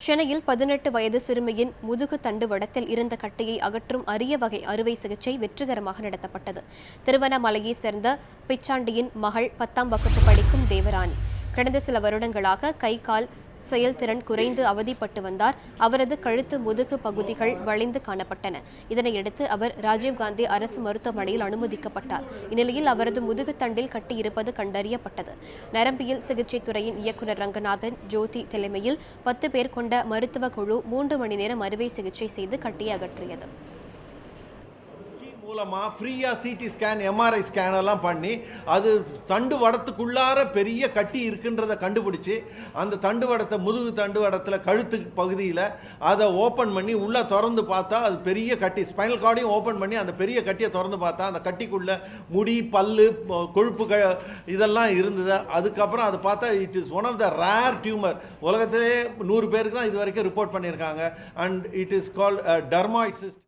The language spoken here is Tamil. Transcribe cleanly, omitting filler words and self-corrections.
சென்னையில் 18 வயது சிறுமியின் முதுகு தண்டுவடத்தில் இருந்த கட்டியை அகற்றும் அரிய வகை அறுவை சிகிச்சை வெற்றிகரமாக நடத்தப்பட்டது. திருவண்ணாமலையைச் சேர்ந்த பிச்சாண்டியின் மகள் 10ஆம் வகுப்பு படிக்கும் தேவராணி கடந்த சில வருடங்களாக கை கால் செயல்திறன் குறைந்து அவதிப்பட்டு வந்தார். அவரது கழுத்து முதுகு பகுதிகள் வளைந்து காணப்பட்டன. இதனையடுத்து அவர் ராஜீவ்காந்தி அரசு மருத்துவமனையில் அனுமதிக்கப்பட்டார். இந்நிலையில் அவரது முதுகு தண்டில் கட்டி இருப்பது கண்டறியப்பட்டது. நரம்பியல் சிகிச்சை துறையின் இயக்குநர் ரங்கநாதன் ஜோதி தலைமையில் 10 பேர் கொண்ட மருத்துவ குழு 3 மணி நேரம் அறுவை சிகிச்சை செய்து கட்டியை அகற்றியது. மூலமா ஃப்ரீயா சிடி ஸ்கேன் எம்ஆர்ஐ ஸ்கேன் எல்லாம் பண்ணி அது தண்டு வடத்துக்குள்ளார பெரிய கட்டி இருக்குன்றதை கண்டுபிடிச்சு அந்த தண்டு வடத்தை முதுகு தண்டு வடத்தில் கழுத்து பகுதியில் அதை ஓப்பன் பண்ணி உள்ளே திறந்து பார்த்தா அது பெரிய கட்டி ஸ்பைனல் கார்டையும் ஓப்பன் பண்ணி அந்த பெரிய கட்டியை திறந்து பார்த்தா அந்த கட்டிக்குள்ள முடி பல்லு கொழுப்பு இதெல்லாம் இருந்தது. அதுக்கப்புறம் அதை பார்த்தா it is one of the rare tumour. உலகத்திலே 100 பேருக்கு தான் இது வரைக்கும் ரிப்போர்ட் பண்ணியிருக்காங்க. And it is called dermoid cyst.